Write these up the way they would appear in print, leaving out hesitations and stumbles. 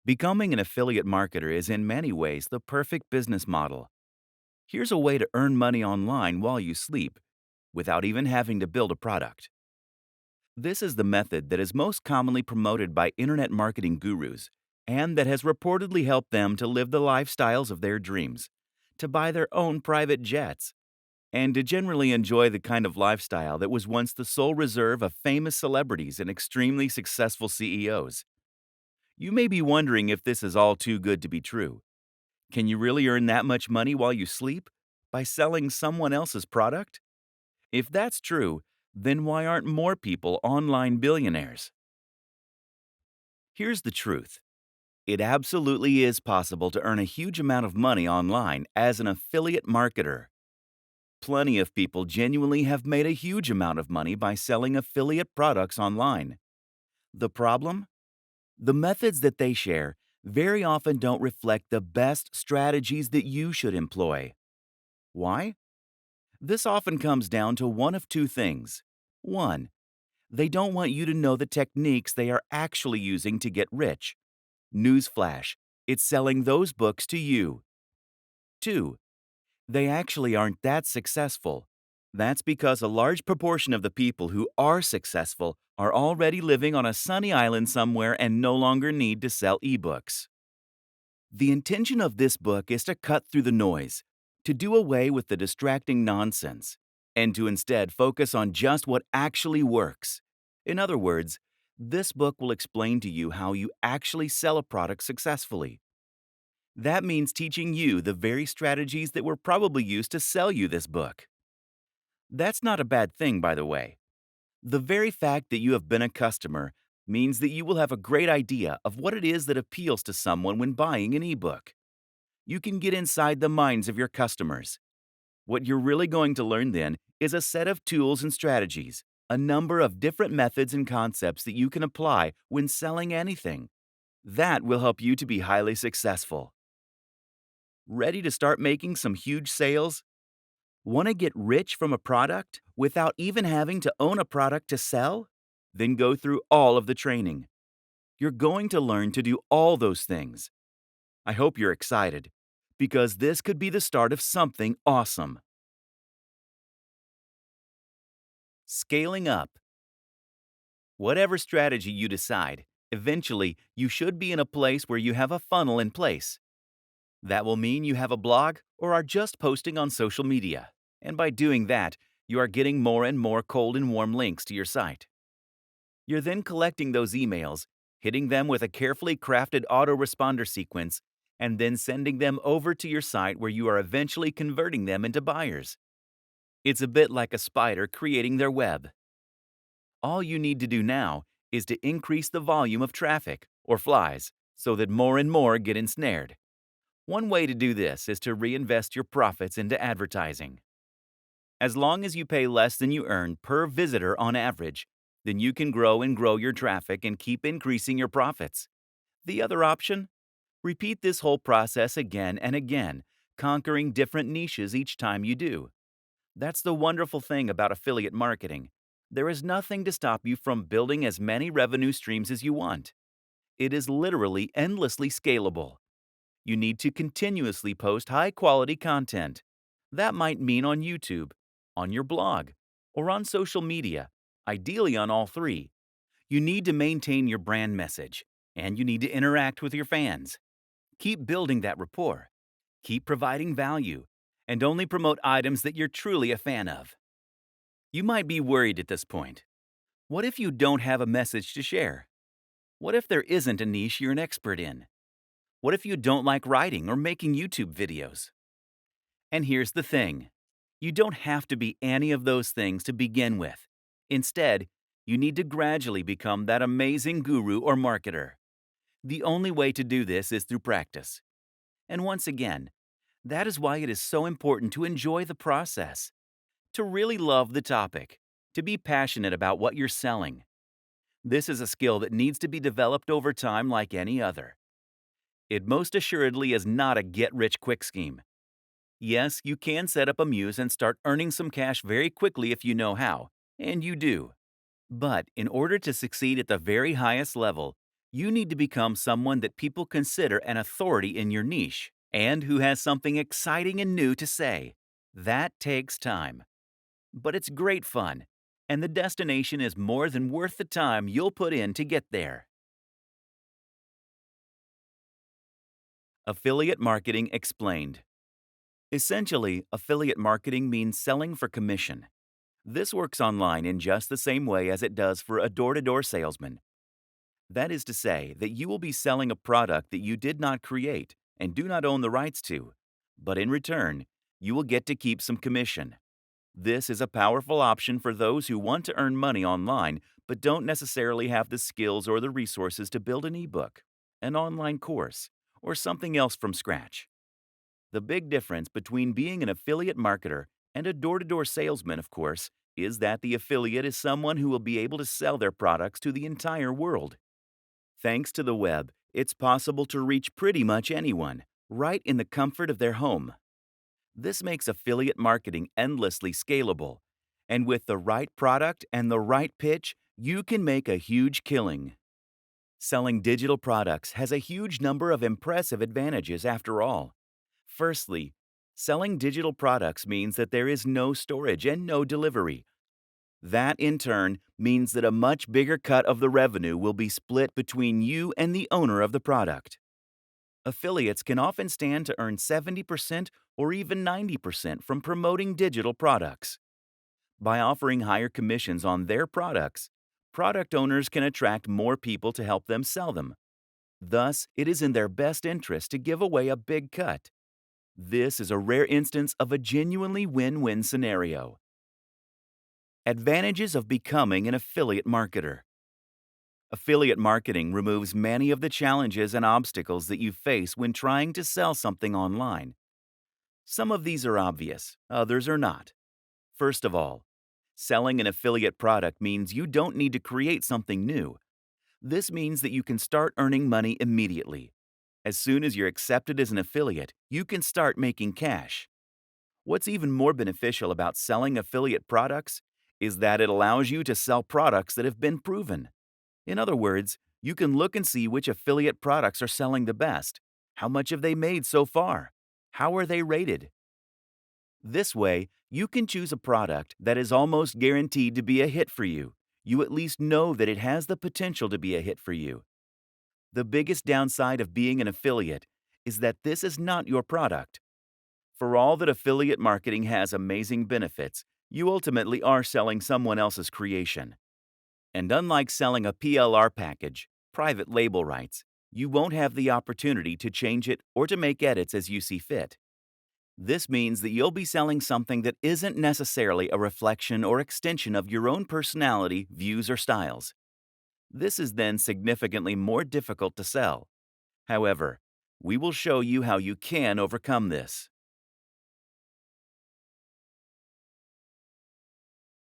Becoming an affiliate marketer is in many ways the perfect business model. Here's a way to earn money online while you sleep without even having to build a product. This is the method that is most commonly promoted by internet marketing gurus and that has reportedly helped them to live the lifestyles of their dreams, to buy their own private jets, and to generally enjoy the kind of lifestyle that was once the sole reserve of famous celebrities and extremely successful CEOs. You may be wondering if this is all too good to be true. Can you really earn that much money while you sleep? By selling someone else's product? If that's true, then why aren't more people online billionaires? Here's the truth. It absolutely is possible to earn a huge amount of money online as an affiliate marketer. Plenty of people genuinely have made a huge amount of money by selling affiliate products online. The problem? The methods that they share very often don't reflect the best strategies that you should employ. Why? This often comes down to one of two things. One, they don't want you to know the techniques they are actually using to get rich. Newsflash, it's selling those books to you. Two, they actually aren't that successful. That's because a large proportion of the people who are successful are already living on a sunny island somewhere and no longer need to sell ebooks. The intention of this book is to cut through the noise, to do away with the distracting nonsense, and to instead focus on just what actually works. In other words, this book will explain to you how you actually sell a product successfully. That means teaching you the very strategies that were probably used to sell you this book. That's not a bad thing, by the way. The very fact that you have been a customer means that you will have a great idea of what it is that appeals to someone when buying an ebook. You can get inside the minds of your customers. What you're really going to learn then is a set of tools and strategies, a number of different methods and concepts that you can apply when selling anything. That will help you to be highly successful. Ready to start making some huge sales? Want to get rich from a product without even having to own a product to sell? Then go through all of the training. You're going to learn to do all those things. I hope you're excited, because this could be the start of something awesome. Scaling up. Whatever strategy you decide, eventually you should be in a place where you have a funnel in place. That will mean you have a blog or are just posting on social media. And by doing that, you are getting more and more cold and warm links to your site. You're then collecting those emails, hitting them with a carefully crafted autoresponder sequence, and then sending them over to your site where you are eventually converting them into buyers. It's a bit like a spider creating their web. All you need to do now is to increase the volume of traffic, or flies, so that more and more get ensnared. One way to do this is to reinvest your profits into advertising. As long as you pay less than you earn per visitor on average, then you can grow and grow your traffic and keep increasing your profits. The other option? Repeat this whole process again and again, conquering different niches each time you do. That's the wonderful thing about affiliate marketing. There is nothing to stop you from building as many revenue streams as you want. It is literally endlessly scalable. You need to continuously post high-quality content. That might mean on YouTube, on your blog, or on social media, ideally on all three. You need to maintain your brand message, and you need to interact with your fans. Keep building that rapport. Keep providing value, and only promote items that you're truly a fan of. You might be worried at this point. What if you don't have a message to share? What if there isn't a niche you're an expert in? What if you don't like writing or making YouTube videos? And here's the thing. You don't have to be any of those things to begin with. Instead, you need to gradually become that amazing guru or marketer. The only way to do this is through practice. And once again, that is why it is so important to enjoy the process, to really love the topic, to be passionate about what you're selling. This is a skill that needs to be developed over time like any other. It most assuredly is not a get-rich-quick scheme. Yes, you can set up a Muse and start earning some cash very quickly if you know how, and you do. But in order to succeed at the very highest level, You need to become someone that people consider an authority in your niche and who has something exciting and new to say. That takes time, but it's great fun, and the destination is more than worth the time you'll put in to get there. Affiliate Marketing Explained. Essentially, affiliate marketing means selling for commission. This works online in just the same way as it does for a door to door salesman. That is to say, that you will be selling a product that you did not create and do not own the rights to, but in return, you will get to keep some commission. This is a powerful option for those who want to earn money online but don't necessarily have the skills or the resources to build an ebook, an online course, or something else from scratch. The big difference between being an affiliate marketer and a door to door salesman, of course, is that the affiliate is someone who will be able to sell their products to the entire world. Thanks to the web, it's possible to reach pretty much anyone, right in the comfort of their home. This makes affiliate marketing endlessly scalable. And with the right product and the right pitch, you can make a huge killing. Selling digital products has a huge number of impressive advantages after all. Firstly, selling digital products means that there is no storage and no delivery. That, in turn, means that a much bigger cut of the revenue will be split between you and the owner of the product. Affiliates can often stand to earn 70% or even 90% from promoting digital products. By offering higher commissions on their products, product owners can attract more people to help them sell them. Thus, it is in their best interest to give away a big cut. This is a rare instance of a genuinely win-win scenario. Advantages of becoming an affiliate marketer. Affiliate marketing removes many of the challenges and obstacles that you face when trying to sell something online. Some of these are obvious, others are not. First of all, selling an affiliate product means you don't need to create something new. This means that you can start earning money immediately. As soon as you're accepted as an affiliate, you can start making cash. What's even more beneficial about selling affiliate products is that it allows you to sell products that have been proven. In other words, you can look and see which affiliate products are selling the best. How much have they made so far? How are they rated? This way, you can choose a product that is almost guaranteed to be a hit for you. You at least know that it has the potential to be a hit for you. The biggest downside of being an affiliate is that this is not your product. For all that affiliate marketing has amazing benefits, you ultimately are selling someone else's creation. And unlike selling a PLR package, private label rights, you won't have the opportunity to change it or to make edits as you see fit. This means that you'll be selling something that isn't necessarily a reflection or extension of your own personality, views, or styles. This is then significantly more difficult to sell. However, we will show you how you can overcome this.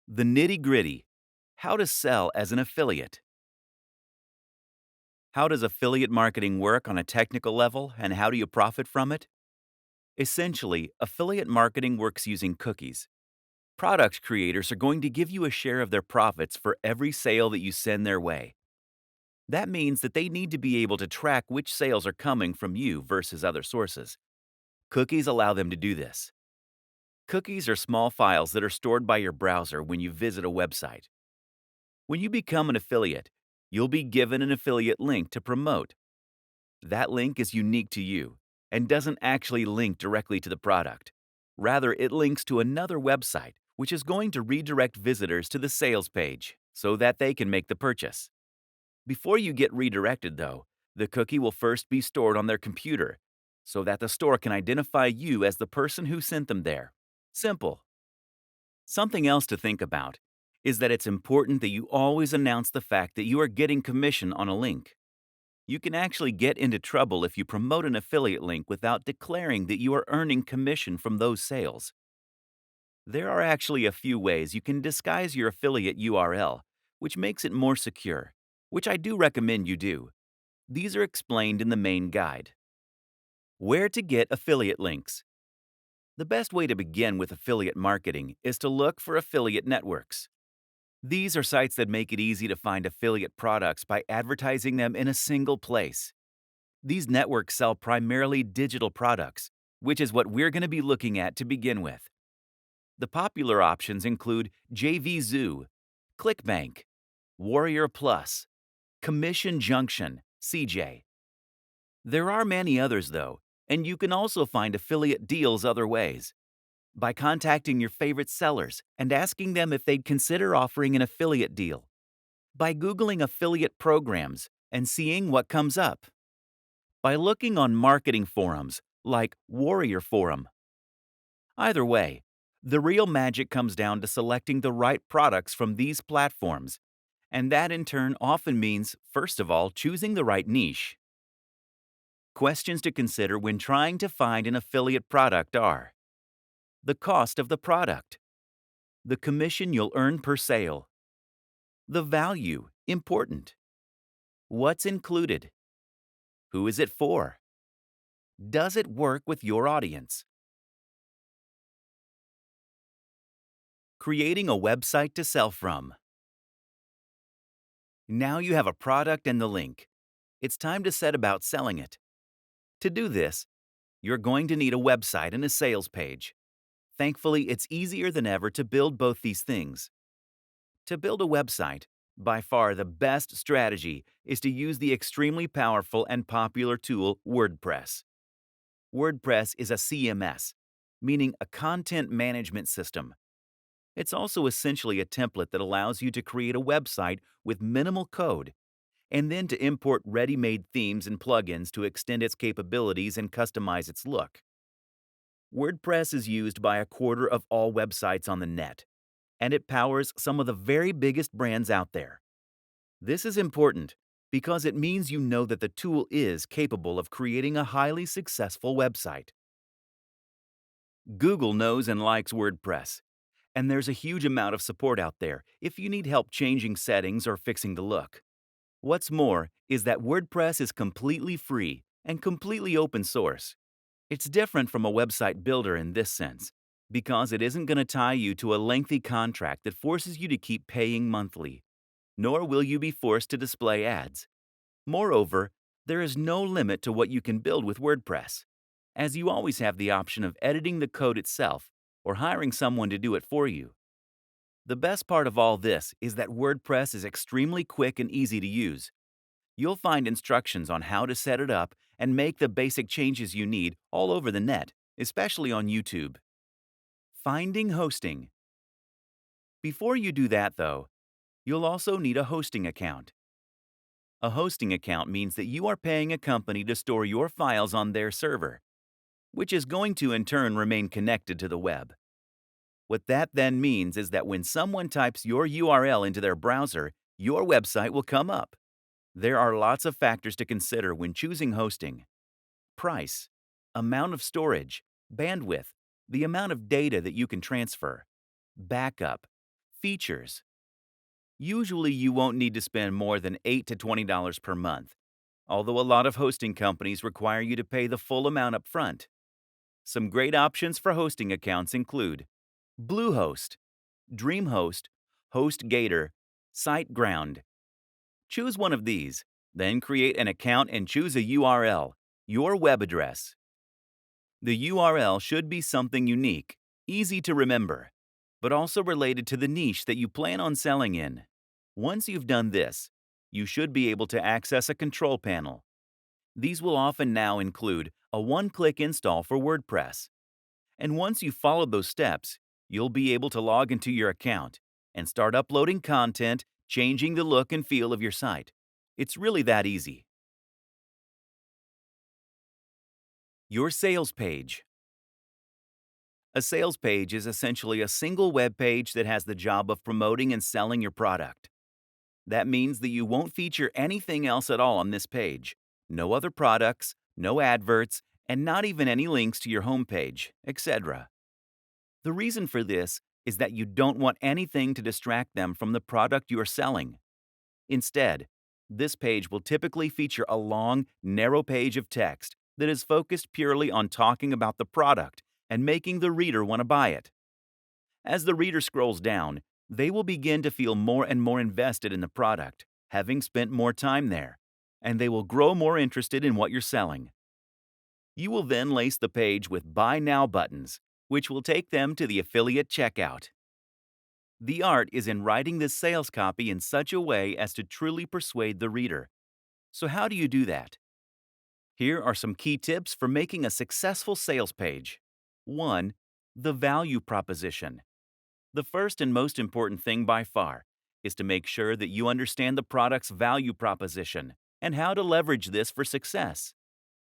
The nitty-gritty. How to sell as an affiliate. How does affiliate marketing work on a technical level, and how do you profit from it? Essentially, affiliate marketing works using cookies. Product creators are going to give you a share of their profits for every sale that you send their way. That means that they need to be able to track which sales are coming from you versus other sources. Cookies allow them to do this. Cookies are small files that are stored by your browser when you visit a website. When you become an affiliate, you'll be given an affiliate link to promote. That link is unique to you and doesn't actually link directly to the product. Rather, it links to another website, which is going to redirect visitors to the sales page so that they can make the purchase. Before you get redirected, though, the cookie will first be stored on their computer so that the store can identify you as the person who sent them there. Simple. Something else to think about is that it's important that you always announce the fact that you are getting commission on a link. You can actually get into trouble if you promote an affiliate link without declaring that you are earning commission from those sales. There are actually a few ways you can disguise your affiliate URL, which makes it more secure, which I do recommend you do. These are explained in the main guide. Where to get affiliate links. The best way to begin with affiliate marketing is to look for affiliate networks. These are sites that make it easy to find affiliate products by advertising them in a single place. These networks sell primarily digital products, which is what we're going to be looking at to begin with. The popular options include JVZoo, ClickBank, Warrior Plus, Commission Junction, CJ. There are many others, though, and you can also find affiliate deals other ways. By contacting your favorite sellers and asking them if they'd consider offering an affiliate deal. By Googling affiliate programs and seeing what comes up. By looking on marketing forums like Warrior Forum. Either way, the real magic comes down to selecting the right products from these platforms, and that in turn often means, first of all, choosing the right niche. Questions to consider when trying to find an affiliate product are: the cost of the product, the commission you'll earn per sale, the value, important, what's included, who is it for, does it work with your audience? Creating a website to sell from. Now you have a product and the link. It's time to set about selling it. To do this, you're going to need a website and a sales page. Thankfully, it's easier than ever to build both these things. To build a website, by far the best strategy is to use the extremely powerful and popular tool WordPress. WordPress is a CMS, meaning a content management system. It's also essentially a template that allows you to create a website with minimal code and then to import ready-made themes and plugins to extend its capabilities and customize its look. WordPress is used by a quarter of all websites on the net, and it powers some of the very biggest brands out there. This is important because it means you know that the tool is capable of creating a highly successful website. Google knows and likes WordPress, and there's a huge amount of support out there if you need help changing settings or fixing the look. What's more is that WordPress is completely free and completely open source. It's different from a website builder in this sense, because it isn't going to tie you to a lengthy contract that forces you to keep paying monthly, nor will you be forced to display ads. Moreover, there is no limit to what you can build with WordPress, as you always have the option of editing the code itself or hiring someone to do it for you. The best part of all this is that WordPress is extremely quick and easy to use. You'll find instructions on how to set it up and make the basic changes you need all over the net, especially on YouTube. Finding hosting. Before you do that, though, you'll also need a hosting account. A hosting account means that you are paying a company to store your files on their server, which is going to in turn remain connected to the web. What that then means is that when someone types your URL into their browser, your website will come up. There are lots of factors to consider when choosing hosting: price, amount of storage, bandwidth, the amount of data that you can transfer, backup, features. Usually you won't need to spend more than $8 to $20 per month, although a lot of hosting companies require you to pay the full amount up front. Some great options for hosting accounts include Bluehost, DreamHost, HostGator, SiteGround. Choose one of these, then create an account and choose a URL, your web address. The URL should be something unique, easy to remember, but also related to the niche that you plan on selling in. Once you've done this, you should be able to access a control panel. These will often now include a one-click install for WordPress. And once you've followed those steps, you'll be able to log into your account and start uploading content, changing the look and feel of your site. It's really that easy. Your sales page. A sales page is essentially a single web page that has the job of promoting and selling your product. That means that you won't feature anything else at all on this page. No other products, no adverts, and not even any links to your homepage, etc. The reason for this is that you don't want anything to distract them from the product you are selling. Instead, this page will typically feature a long, narrow page of text that is focused purely on talking about the product and making the reader want to buy it. As the reader scrolls down, They will begin to feel more and more invested in the product, having spent more time there, and they will grow more interested in what you're selling. You will then lace the page with Buy Now buttons, which will take them to the affiliate checkout. The art is in writing this sales copy in such a way as to truly persuade the reader. So, how do you do that? Here are some key tips for making a successful sales page. 1. The value proposition. The first and most important thing by far is to make sure that you understand the product's value proposition and how to leverage this for success.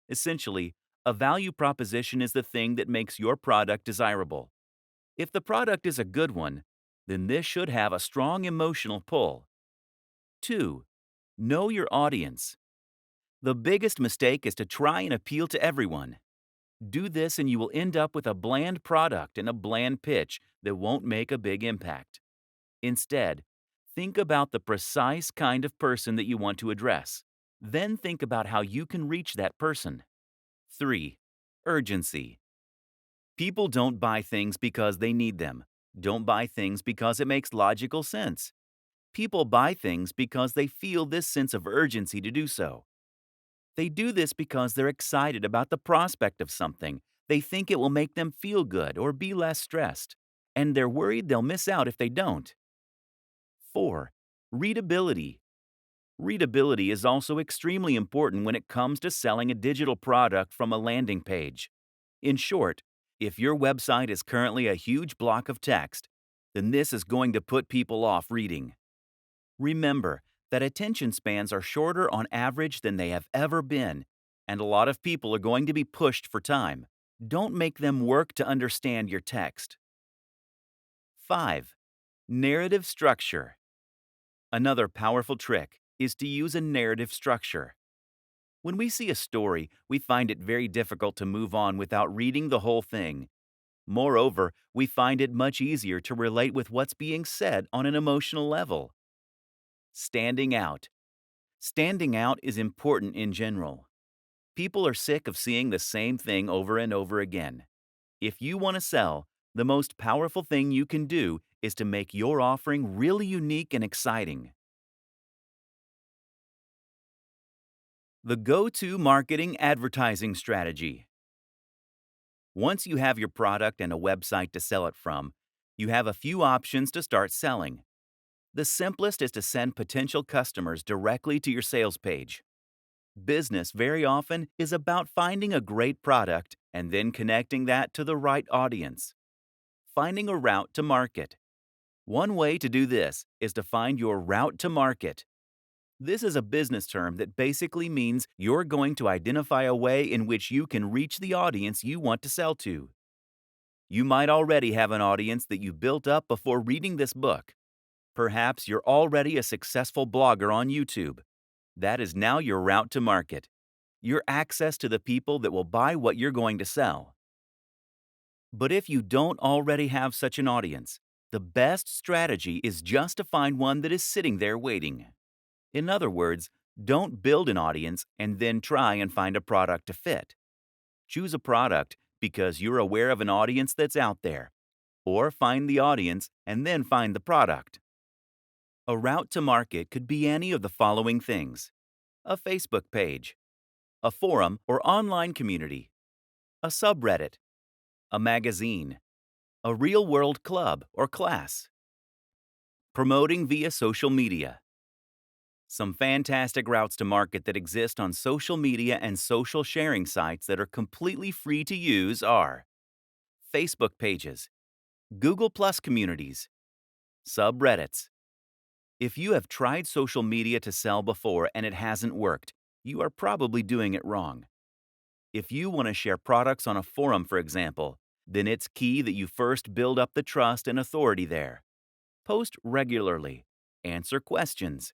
Essentially, a value proposition is the thing that makes your product desirable. If the product is a good one, then this should have a strong emotional pull. 2. Know your audience. The biggest mistake is to try and appeal to everyone. Do this and you will end up with a bland product and a bland pitch that won't make a big impact. Instead, think about the precise kind of person that you want to address. Then think about how you can reach that person. 3. Urgency. People don't buy things because they need them. Don't buy things because it makes logical sense. People buy things because they feel this sense of urgency to do so. They do this because they're excited about the prospect of something. They think it will make them feel good or be less stressed. And they're worried they'll miss out if they don't. 4. Readability. Readability is also extremely important when it comes to selling a digital product from a landing page. In short, if your website is currently a huge block of text, then this is going to put people off reading. Remember that attention spans are shorter on average than they have ever been, and a lot of people are going to be pushed for time. Don't make them work to understand your text. 5. Narrative structure. Another powerful trick is to use a narrative structure. When we see a story, we find it very difficult to move on without reading the whole thing. Moreover, we find it much easier to relate with what's being said on an emotional level. Standing out. Standing out is important in general. People are sick of seeing the same thing over and over again. If you want to sell, the most powerful thing you can do is to make your offering really unique and exciting. The go-to marketing advertising strategy. Once you have your product and a website to sell it from, you have a few options to start selling. The simplest is to send potential customers directly to your sales page. Business very often is about finding a great product and then connecting that to the right audience. Finding a route to market. One way to do this is to find your route to market. This is a business term that basically means you're going to identify a way in which you can reach the audience you want to sell to. You might already have an audience that you built up before reading this book. Perhaps you're already a successful blogger on YouTube. That is now your route to market. Your access to the people that will buy what you're going to sell. But if you don't already have such an audience, the best strategy is just to find one that is sitting there waiting. In other words, don't build an audience and then try and find a product to fit. Choose a product because you're aware of an audience that's out there, or find the audience and then find the product. A route to market could be any of the following things: a Facebook page, a forum or online community, a subreddit, a magazine, a real-world club or class. Promoting via social media. Some fantastic routes to market that exist on social media and social sharing sites that are completely free to use are Facebook pages, Google Plus communities, subreddits. If you have tried social media to sell before and it hasn't worked, you are probably doing it wrong. If you want to share products on a forum, for example, then it's key that you first build up the trust and authority there. Post regularly, answer questions,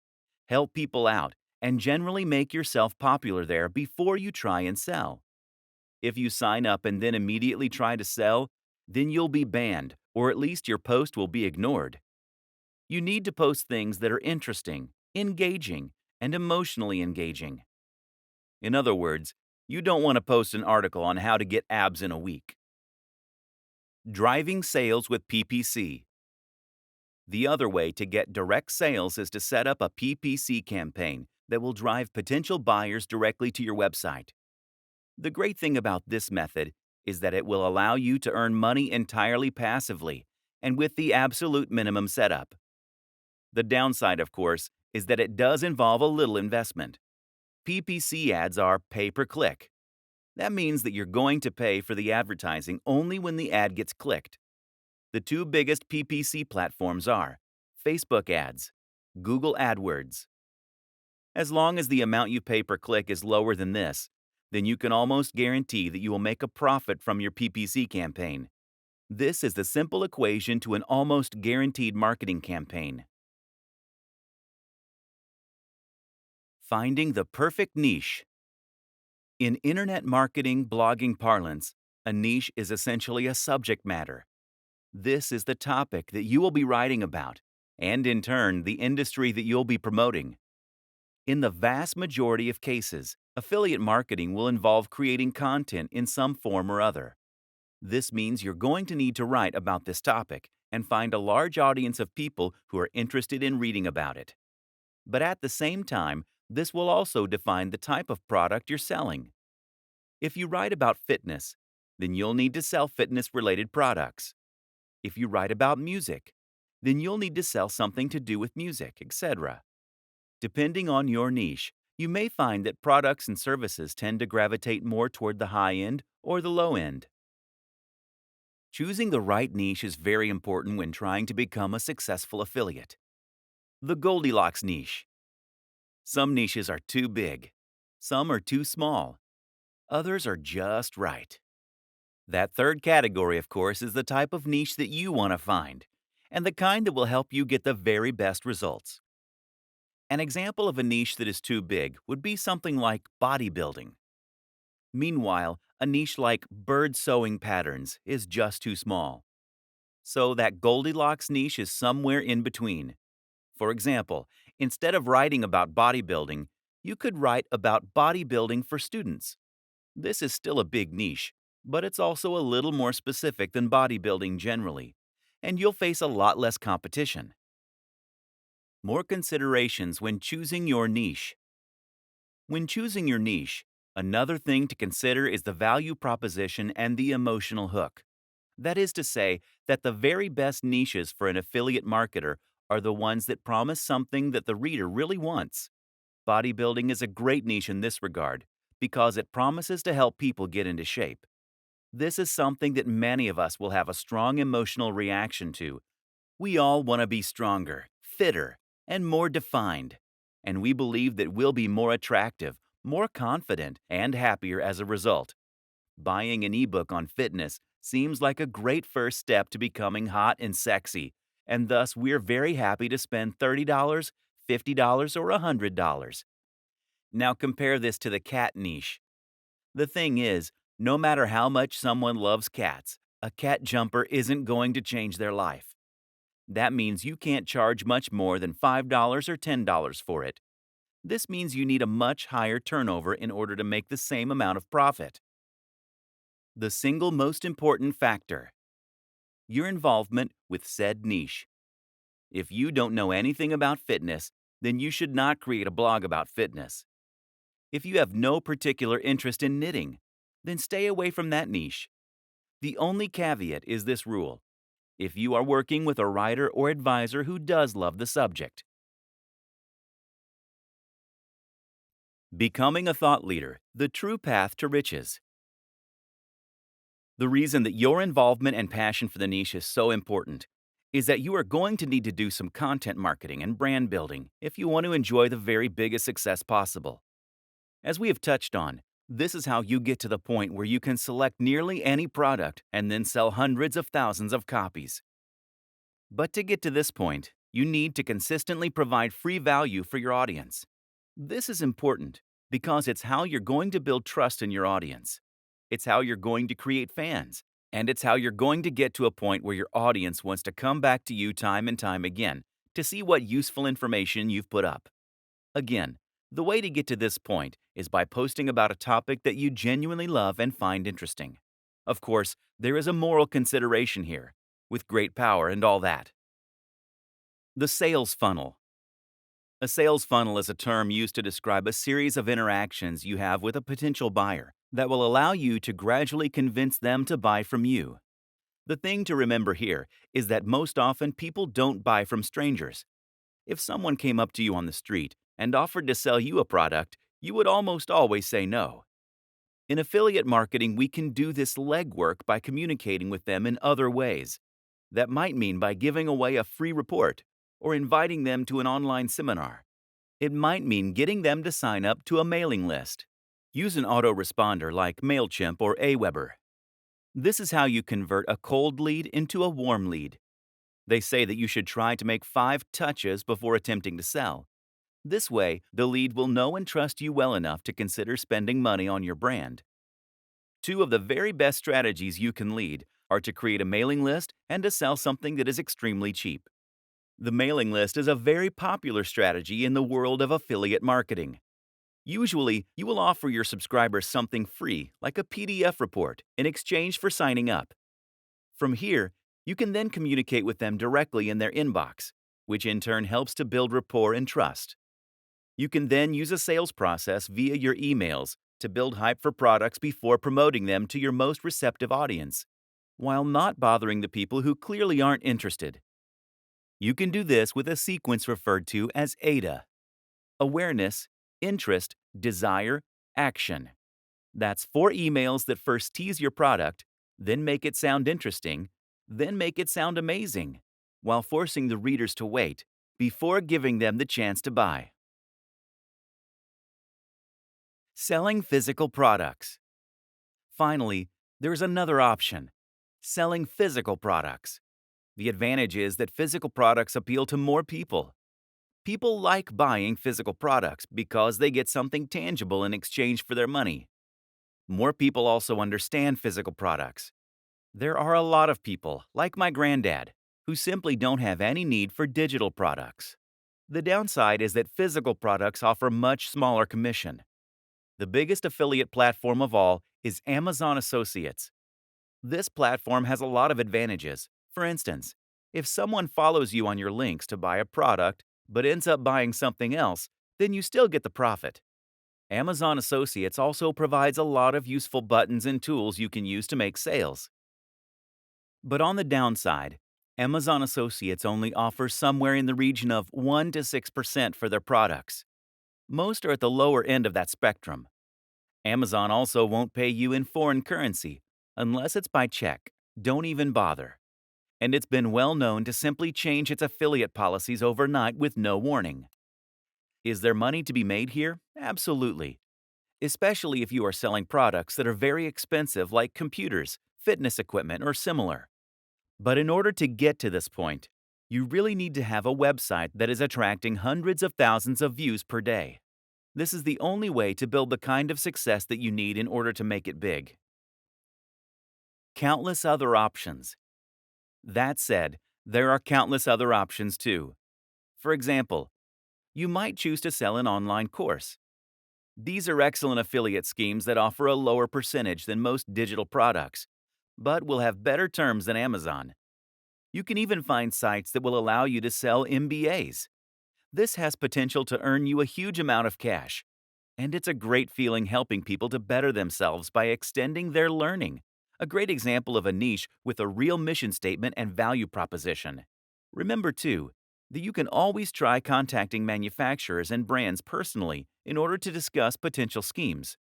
help people out, and generally make yourself popular there before you try and sell. If you sign up and then immediately try to sell, then you'll be banned, or at least your post will be ignored. You need to post things that are interesting, engaging, and emotionally engaging. In other words, you don't want to post an article on how to get abs in a week. Driving sales with PPC. The other way to get direct sales is to set up a PPC campaign that will drive potential buyers directly to your website. The great thing about this method is that it will allow you to earn money entirely passively and with the absolute minimum setup. The downside, of course, is that it does involve a little investment. PPC ads are pay per click. That means that you're going to pay for the advertising only when the ad gets clicked. The two biggest PPC platforms are Facebook ads, Google AdWords. As long as the amount you pay per click is lower than this, then you can almost guarantee that you will make a profit from your PPC campaign. This is the simple equation to an almost guaranteed marketing campaign. Finding the perfect niche. In internet marketing blogging parlance, a niche is essentially a subject matter. This is the topic that you will be writing about, and in turn, the industry that you'll be promoting. In the vast majority of cases, affiliate marketing will involve creating content in some form or other. This means you're going to need to write about this topic and find a large audience of people who are interested in reading about it. But at the same time, this will also define the type of product you're selling. If you write about fitness, then you'll need to sell fitness-related products. If you write about music, then you'll need to sell something to do with music, etc. Depending on your niche, you may find that products and services tend to gravitate more toward the high end or the low end. Choosing the right niche is very important when trying to become a successful affiliate. The Goldilocks niche. Some niches are too big. Some are too small. Others are just right. That third category, of course, is the type of niche that you want to find, and the kind that will help you get the very best results. An example of a niche that is too big would be something like bodybuilding. Meanwhile, a niche like bird sewing patterns is just too small. So that Goldilocks niche is somewhere in between. For example, instead of writing about bodybuilding, you could write about bodybuilding for students. This is still a big niche, but it's also a little more specific than bodybuilding generally, and you'll face a lot less competition. More considerations when choosing your niche. When choosing your niche, another thing to consider is the value proposition and the emotional hook. That is to say, that the very best niches for an affiliate marketer are the ones that promise something that the reader really wants. Bodybuilding is a great niche in this regard because it promises to help people get into shape. This is something that many of us will have a strong emotional reaction to. We all want to be stronger, fitter, and more defined. And we believe that we'll be more attractive, more confident, and happier as a result. Buying an ebook on fitness seems like a great first step to becoming hot and sexy, and thus we're very happy to spend $30, $50, or $100. Now compare this to the cat niche. The thing is, no matter how much someone loves cats, a cat jumper isn't going to change their life. That means you can't charge much more than $5 or $10 for it. This means you need a much higher turnover in order to make the same amount of profit. The single most important factor: your involvement with said niche. If you don't know anything about fitness, then you should not create a blog about fitness. If you have no particular interest in knitting, then stay away from that niche. The only caveat is this rule: if you are working with a writer or advisor who does love the subject. Becoming a thought leader, the true path to riches. The reason that your involvement and passion for the niche is so important is that you are going to need to do some content marketing and brand building if you want to enjoy the very biggest success possible. As we have touched on, this is how you get to the point where you can select nearly any product and then sell hundreds of thousands of copies. But to get to this point, you need to consistently provide free value for your audience. This is important because it's how you're going to build trust in your audience. It's how you're going to create fans, and it's how you're going to get to a point where your audience wants to come back to you time and time again to see what useful information you've put up. Again, the way to get to this point is by posting about a topic that you genuinely love and find interesting. Of course, there is a moral consideration here, with great power and all that. The sales funnel. A sales funnel is a term used to describe a series of interactions you have with a potential buyer that will allow you to gradually convince them to buy from you. The thing to remember here is that most often people don't buy from strangers. If someone came up to you on the street and offered to sell you a product, you would almost always say no. In affiliate marketing, we can do this legwork by communicating with them in other ways. That might mean by giving away a free report or inviting them to an online seminar. It might mean getting them to sign up to a mailing list. Use an autoresponder like MailChimp or Aweber. This is how you convert a cold lead into a warm lead. They say that you should try to make 5 touches before attempting to sell. This way, the lead will know and trust you well enough to consider spending money on your brand. 2 of the very best strategies you can lead are to create a mailing list and to sell something that is extremely cheap. The mailing list is a very popular strategy in the world of affiliate marketing. Usually, you will offer your subscribers something free, like a PDF report, in exchange for signing up. From here, you can then communicate with them directly in their inbox, which in turn helps to build rapport and trust. You can then use a sales process via your emails to build hype for products before promoting them to your most receptive audience, while not bothering the people who clearly aren't interested. You can do this with a sequence referred to as AIDA: awareness, interest, desire, action. That's 4 emails that first tease your product, then make it sound interesting, then make it sound amazing, while forcing the readers to wait before giving them the chance to buy. Selling physical products. Finally, there's another option: selling physical products. The advantage is that physical products appeal to more people. People like buying physical products because they get something tangible in exchange for their money. More people also understand physical products. There are a lot of people, like my granddad, who simply don't have any need for digital products. The downside is that physical products offer much smaller commission. The biggest affiliate platform of all is Amazon Associates. This platform has a lot of advantages. For instance, if someone follows you on your links to buy a product but ends up buying something else, then you still get the profit. Amazon Associates also provides a lot of useful buttons and tools you can use to make sales. But on the downside, Amazon Associates only offers somewhere in the region of 1 to 6% for their products. Most are at the lower end of that spectrum. Amazon also won't pay you in foreign currency, unless it's by check. Don't even bother. And it's been well known to simply change its affiliate policies overnight with no warning. Is there money to be made here? Absolutely. Especially if you are selling products that are very expensive, like computers, fitness equipment, or similar. But in order to get to this point, you really need to have a website that is attracting hundreds of thousands of views per day. This is the only way to build the kind of success that you need in order to make it big. Countless other options. That said, there are countless other options too. For example, you might choose to sell an online course. These are excellent affiliate schemes that offer a lower percentage than most digital products, but will have better terms than Amazon. You can even find sites that will allow you to sell MBAs. This has potential to earn you a huge amount of cash, and it's a great feeling helping people to better themselves by extending their learning. A great example of a niche with a real mission statement and value proposition. Remember, too, that you can always try contacting manufacturers and brands personally in order to discuss potential schemes.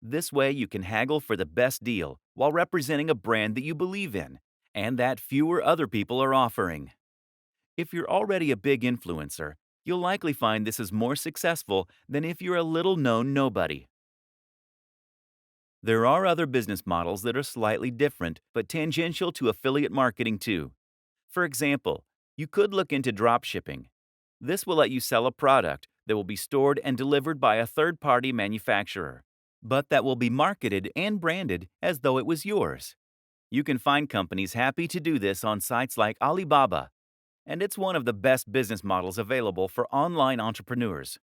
This way, you can haggle for the best deal while representing a brand that you believe in and that fewer other people are offering. If you're already a big influencer, you'll likely find this is more successful than if you're a little-known nobody. There are other business models that are slightly different but tangential to affiliate marketing too. For example, you could look into drop shipping. This will let you sell a product that will be stored and delivered by a third-party manufacturer, but that will be marketed and branded as though it was yours. You can find companies happy to do this on sites like Alibaba, and it's one of the best business models available for online entrepreneurs.